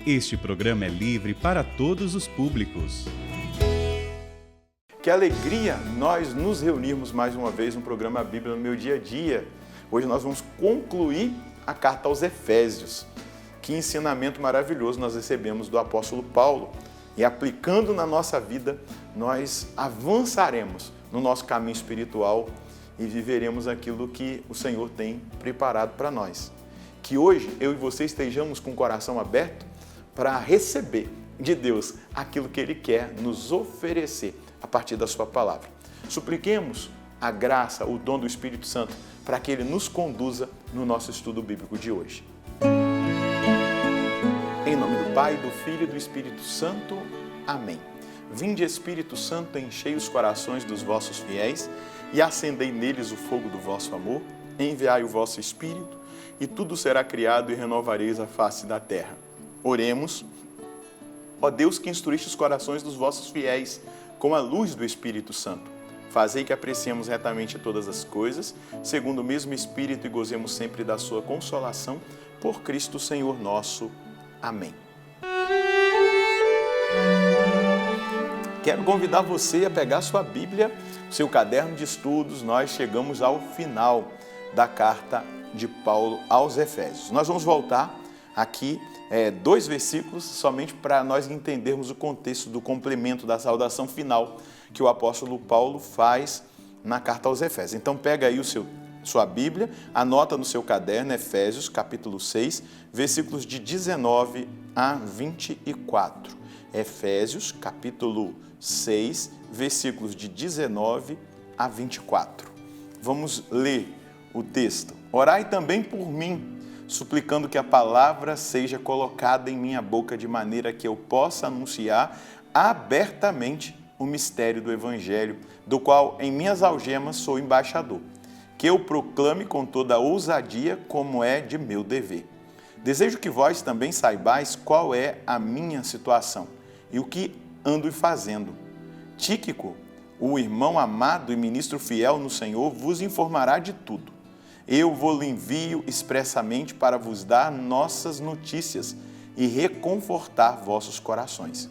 Este programa é livre para todos os públicos. Que alegria nós nos reunirmos mais uma vez no programa Bíblia no Meu Dia a Dia. Hoje nós vamos concluir a carta aos Efésios. Que ensinamento maravilhoso nós recebemos do apóstolo Paulo. E aplicando na nossa vida, nós avançaremos no nosso caminho espiritual e viveremos aquilo que o Senhor tem preparado para nós. Que hoje eu e você estejamos com o coração aberto para receber de Deus aquilo que Ele quer nos oferecer a partir da sua palavra. Supliquemos a graça, o dom do Espírito Santo, para que Ele nos conduza no nosso estudo bíblico de hoje. Em nome do Pai, do Filho e do Espírito Santo. Amém. Vinde, Espírito Santo, enchei os corações dos vossos fiéis e acendei neles o fogo do vosso amor. Enviai o vosso Espírito e tudo será criado e renovareis a face da terra. Oremos. Ó Deus, que instruíste os corações dos vossos fiéis com a luz do Espírito Santo, fazei que apreciemos retamente todas as coisas, segundo o mesmo Espírito, e gozemos sempre da sua consolação, por Cristo Senhor nosso. Amém. Quero convidar você a pegar sua Bíblia, seu caderno de estudos. Nós chegamos ao final da carta de Paulo aos Efésios. Nós vamos voltar aqui 2 versículos, somente para nós entendermos o contexto do complemento da saudação final que o apóstolo Paulo faz na carta aos Efésios. Então pega aí sua Bíblia, anota no seu caderno, Efésios capítulo 6, versículos de 19 a 24. Efésios capítulo 6, versículos de 19 a 24. Vamos ler o texto. Orai também por mim, suplicando que a palavra seja colocada em minha boca de maneira que eu possa anunciar abertamente o mistério do Evangelho, do qual em minhas algemas sou embaixador, que eu proclame com toda a ousadia como é de meu dever. Desejo que vós também saibais qual é a minha situação e o que ando fazendo. Tíquico, o irmão amado e ministro fiel no Senhor, vos informará de tudo. Eu vou-lhe envio expressamente para vos dar nossas notícias e reconfortar vossos corações.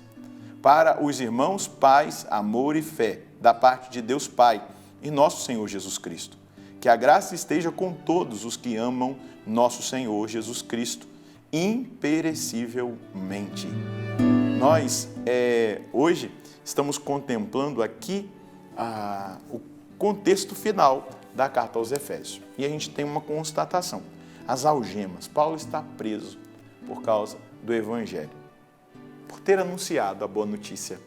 Para os irmãos, paz, amor e fé, da parte de Deus Pai e nosso Senhor Jesus Cristo. Que a graça esteja com todos os que amam nosso Senhor Jesus Cristo, imperecivelmente. Nós, hoje, estamos contemplando aqui o contexto final da carta aos Efésios. E a gente tem uma constatação. As algemas. Paulo está preso por causa do Evangelho, por ter anunciado a boa notícia.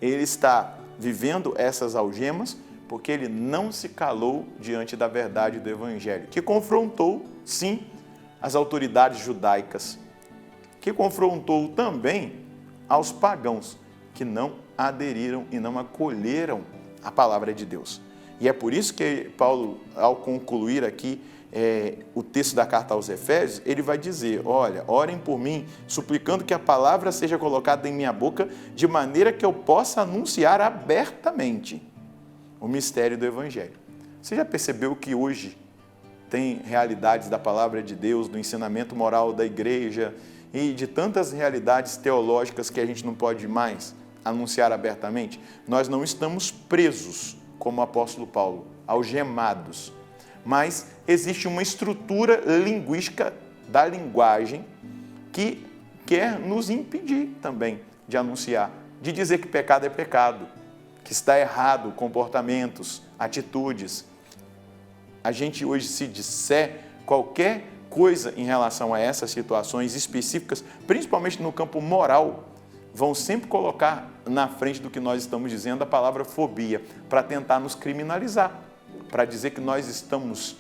Ele está vivendo essas algemas porque ele não se calou diante da verdade do Evangelho, que confrontou, sim, as autoridades judaicas, que confrontou também aos pagãos, que não aderiram e não acolheram a palavra de Deus. E é por isso que Paulo, ao concluir aqui o texto da carta aos Efésios, ele vai dizer, olha, orem por mim, suplicando que a palavra seja colocada em minha boca, de maneira que eu possa anunciar abertamente o mistério do Evangelho. Você já percebeu que hoje tem realidades da palavra de Deus, do ensinamento moral da igreja e de tantas realidades teológicas que a gente não pode mais anunciar abertamente? Nós não estamos presos, como o apóstolo Paulo, algemados. Mas existe uma estrutura linguística da linguagem que quer nos impedir também de anunciar, de dizer que pecado é pecado, que está errado comportamentos, atitudes. A gente hoje, se disser qualquer coisa em relação a essas situações específicas, principalmente no campo moral, vão sempre colocar na frente do que nós estamos dizendo a palavra fobia, para tentar nos criminalizar, para dizer que nós estamos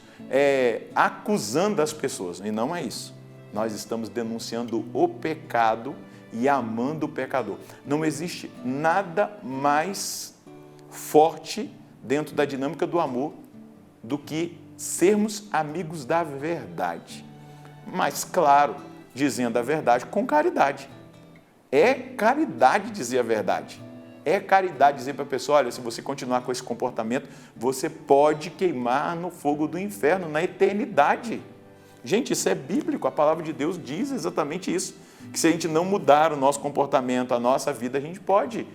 acusando as pessoas, e não é isso. Nós estamos denunciando o pecado e amando o pecador. Não existe nada mais forte dentro da dinâmica do amor do que sermos amigos da verdade. Mas, claro, dizendo a verdade com caridade. É caridade dizer a verdade. É caridade dizer para a pessoa, olha, se você continuar com esse comportamento, você pode queimar no fogo do inferno, na eternidade. Gente, isso é bíblico, a palavra de Deus diz exatamente isso, que se a gente não mudar o nosso comportamento, a nossa vida, a gente pode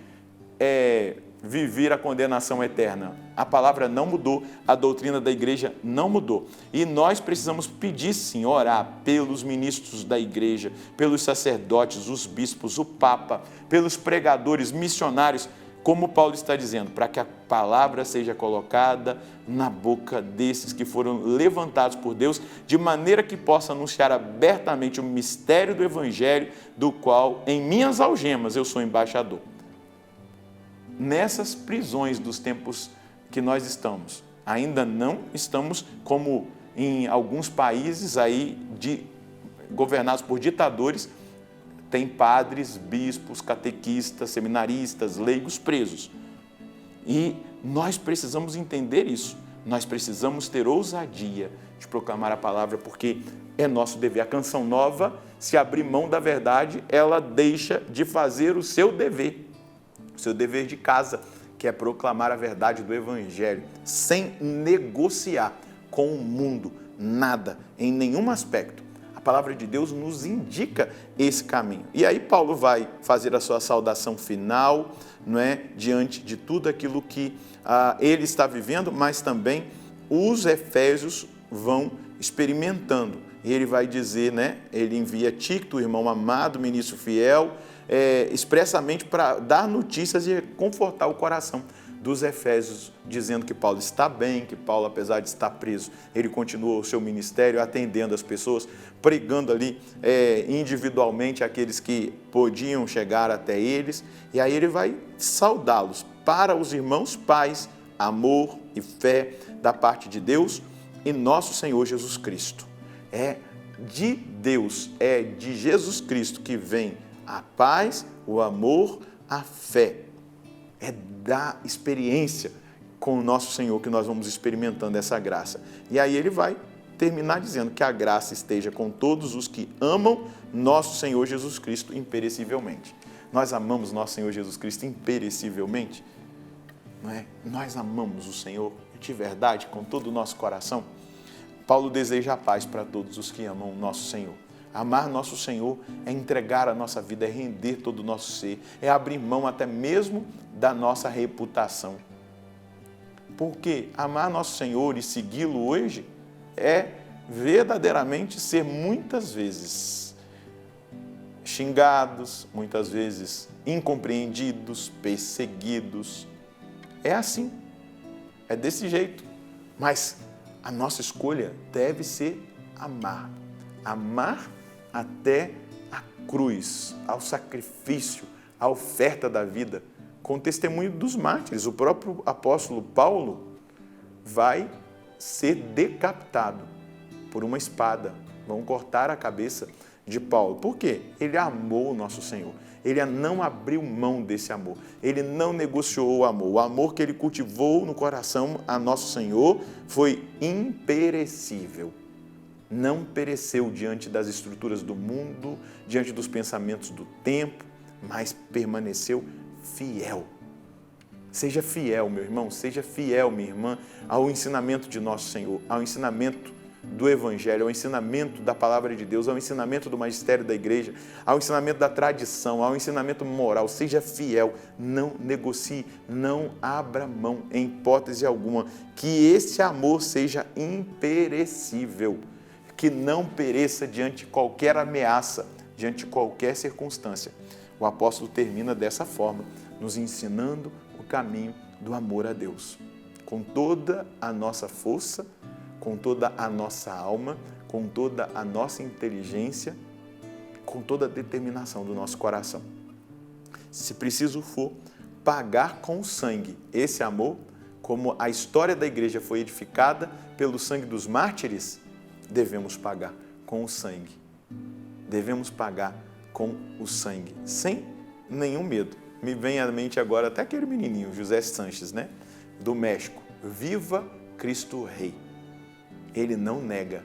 viver a condenação eterna. A palavra não mudou, a doutrina da igreja não mudou. E nós precisamos pedir sim, orar pelos ministros da igreja, pelos sacerdotes, os bispos, o Papa, pelos pregadores, missionários, como Paulo está dizendo, para que a palavra seja colocada na boca desses que foram levantados por Deus, de maneira que possa anunciar abertamente o mistério do Evangelho, do qual, em minhas algemas, eu sou embaixador. Nessas prisões dos tempos que nós estamos, ainda não estamos como em alguns países aí governados por ditadores, tem padres, bispos, catequistas, seminaristas, leigos presos. E nós precisamos entender isso. Nós precisamos ter ousadia de proclamar a palavra, porque é nosso dever. A canção nova, se abrir mão da verdade, ela deixa de fazer o seu dever de casa, que é proclamar a verdade do Evangelho, sem negociar com o mundo, nada, em nenhum aspecto. A palavra de Deus nos indica esse caminho. E aí Paulo vai fazer a sua saudação final, não é? Diante de tudo aquilo que ele está vivendo, mas também os efésios vão experimentando. E ele vai dizer, né? Ele envia Tíquico, irmão amado, ministro fiel, expressamente para dar notícias e confortar o coração dos efésios, dizendo que Paulo está bem, que Paulo, apesar de estar preso, ele continua o seu ministério, atendendo as pessoas, pregando ali individualmente aqueles que podiam chegar até eles, e aí ele vai saudá-los para os irmãos pais, amor e fé da parte de Deus e nosso Senhor Jesus Cristo. É de Deus, é de Jesus Cristo que vem a paz, o amor, a fé. É da experiência com o nosso Senhor que nós vamos experimentando essa graça. E aí ele vai terminar dizendo que a graça esteja com todos os que amam nosso Senhor Jesus Cristo imperecivelmente. Nós amamos nosso Senhor Jesus Cristo imperecivelmente? Não é? Nós amamos o Senhor de verdade, com todo o nosso coração. Paulo deseja a paz para todos os que amam nosso Senhor. Amar nosso Senhor é entregar a nossa vida, é render todo o nosso ser, é abrir mão até mesmo da nossa reputação. Porque amar nosso Senhor e segui-lo hoje é verdadeiramente ser muitas vezes xingados, muitas vezes incompreendidos, perseguidos. É assim, é desse jeito. Mas a nossa escolha deve ser amar. Amar até a cruz, ao sacrifício, à oferta da vida, com o testemunho dos mártires. O próprio apóstolo Paulo vai ser decapitado por uma espada. Vão cortar a cabeça de Paulo. Por quê? Ele amou o nosso Senhor. Ele não abriu mão desse amor. Ele não negociou o amor. O amor que ele cultivou no coração a nosso Senhor foi imperecível. Não pereceu diante das estruturas do mundo, diante dos pensamentos do tempo, mas permaneceu fiel. Seja fiel, meu irmão, seja fiel, minha irmã, ao ensinamento de nosso Senhor, ao ensinamento do Evangelho, ao ensinamento da Palavra de Deus, ao ensinamento do magistério da igreja, ao ensinamento da tradição, ao ensinamento moral. Seja fiel, não negocie, não abra mão, em hipótese alguma, que esse amor seja imperecível, que não pereça diante de qualquer ameaça, diante de qualquer circunstância. O apóstolo termina dessa forma, nos ensinando o caminho do amor a Deus. Com toda a nossa força, com toda a nossa alma, com toda a nossa inteligência, com toda a determinação do nosso coração. Se preciso for, pagar com sangue esse amor, como a história da igreja foi edificada pelo sangue dos mártires, devemos pagar com o sangue. Devemos pagar com o sangue, sem nenhum medo. Me vem à mente agora até aquele menininho, José Sanches, né? Do México. Viva Cristo Rei. Ele não nega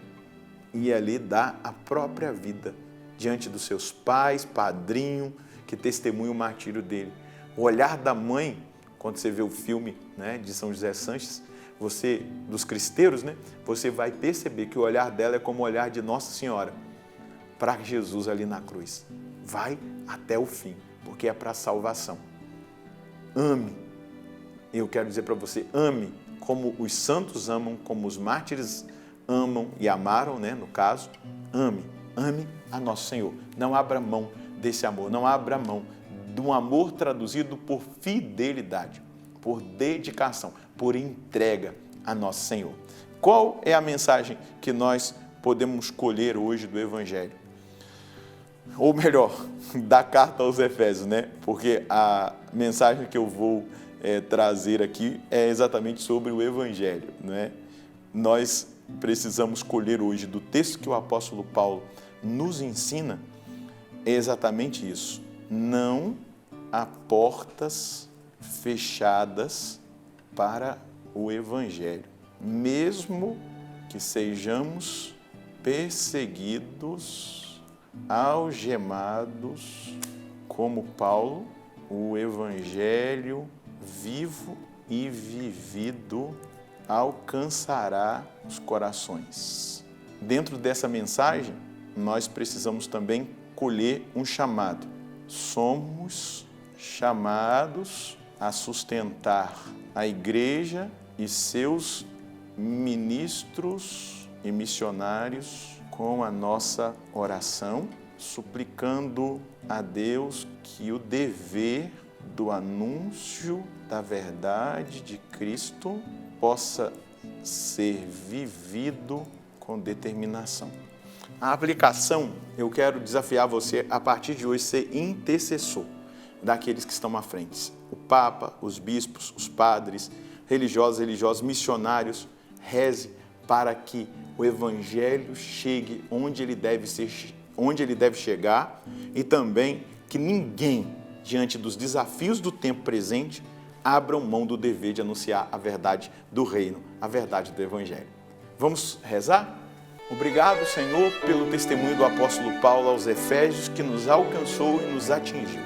e ali dá a própria vida diante dos seus pais, padrinho, que testemunha o martírio dele. O olhar da mãe, quando você vê o filme, né, de São José Sanches, dos cristeiros, né, você vai perceber que o olhar dela é como o olhar de Nossa Senhora para Jesus ali na cruz. Vai até o fim, porque é para a salvação. Ame. Eu quero dizer para você, ame como os santos amam, como os mártires amam e amaram, né, no caso. Ame a Nosso Senhor. Não abra mão desse amor, não abra mão de um amor traduzido por fidelidade, por dedicação, por entrega a Nosso Senhor. Qual é a mensagem que nós podemos colher hoje do Evangelho? Ou melhor, da carta aos Efésios, né? Porque a mensagem que eu vou trazer aqui é exatamente sobre o Evangelho, né? Nós precisamos colher hoje do texto que o apóstolo Paulo nos ensina é exatamente isso. Não há portas fechadas para o Evangelho, mesmo que sejamos perseguidos, algemados, como Paulo, o Evangelho vivo e vivido alcançará os corações. Dentro dessa mensagem, nós precisamos também colher um chamado. Somos chamados a sustentar a igreja e seus ministros e missionários com a nossa oração, suplicando a Deus que o dever do anúncio da verdade de Cristo possa ser vivido com determinação. A aplicação, eu quero desafiar você a partir de hoje ser intercessor daqueles que estão à frente. O Papa, os bispos, os padres, religiosos, missionários, reze para que o Evangelho chegue onde ele deve chegar e também que ninguém, diante dos desafios do tempo presente, abram mão do dever de anunciar a verdade do reino, a verdade do Evangelho. Vamos rezar? Obrigado, Senhor, pelo testemunho do apóstolo Paulo aos Efésios que nos alcançou e nos atingiu.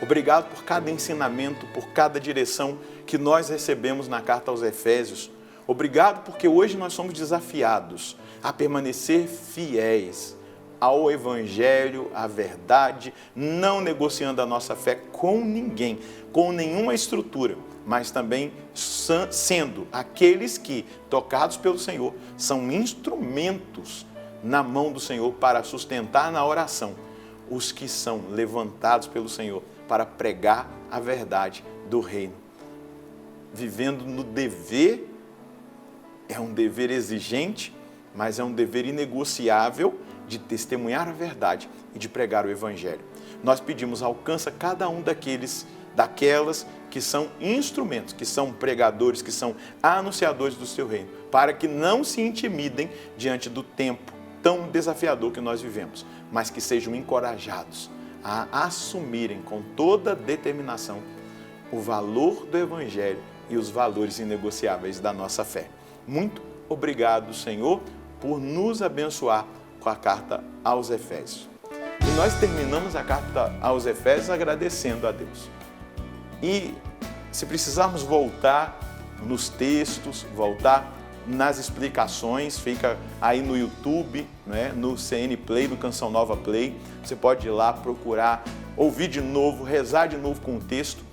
Obrigado por cada ensinamento, por cada direção que nós recebemos na carta aos Efésios. Obrigado porque hoje nós somos desafiados a permanecer fiéis ao Evangelho, à verdade, não negociando a nossa fé com ninguém, com nenhuma estrutura, mas também sendo aqueles que, tocados pelo Senhor, são instrumentos na mão do Senhor para sustentar na oração os que são levantados pelo Senhor para pregar a verdade do reino. Vivendo no dever, é um dever exigente, mas é um dever inegociável de testemunhar a verdade e de pregar o Evangelho. Nós pedimos, alcança cada um daquelas que são instrumentos, que são pregadores, que são anunciadores do seu reino, para que não se intimidem diante do tempo tão desafiador que nós vivemos, mas que sejam encorajados a assumirem com toda determinação o valor do Evangelho e os valores inegociáveis da nossa fé. Muito obrigado, Senhor, por nos abençoar com a carta aos Efésios. E nós terminamos a carta aos Efésios agradecendo a Deus. E se precisarmos voltar nos textos, voltar nas explicações, fica aí no YouTube, né, no CN Play, no Canção Nova Play. Você pode ir lá procurar, ouvir de novo, rezar de novo com o texto.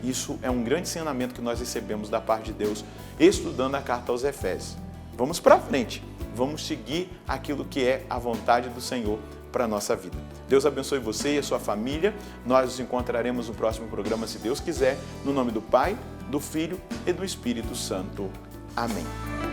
Isso é um grande ensinamento que nós recebemos da parte de Deus, estudando a carta aos Efésios. Vamos para frente, vamos seguir aquilo que é a vontade do Senhor para a nossa vida. Deus abençoe você e a sua família. Nós nos encontraremos no próximo programa, se Deus quiser, no nome do Pai, do Filho e do Espírito Santo. Amém.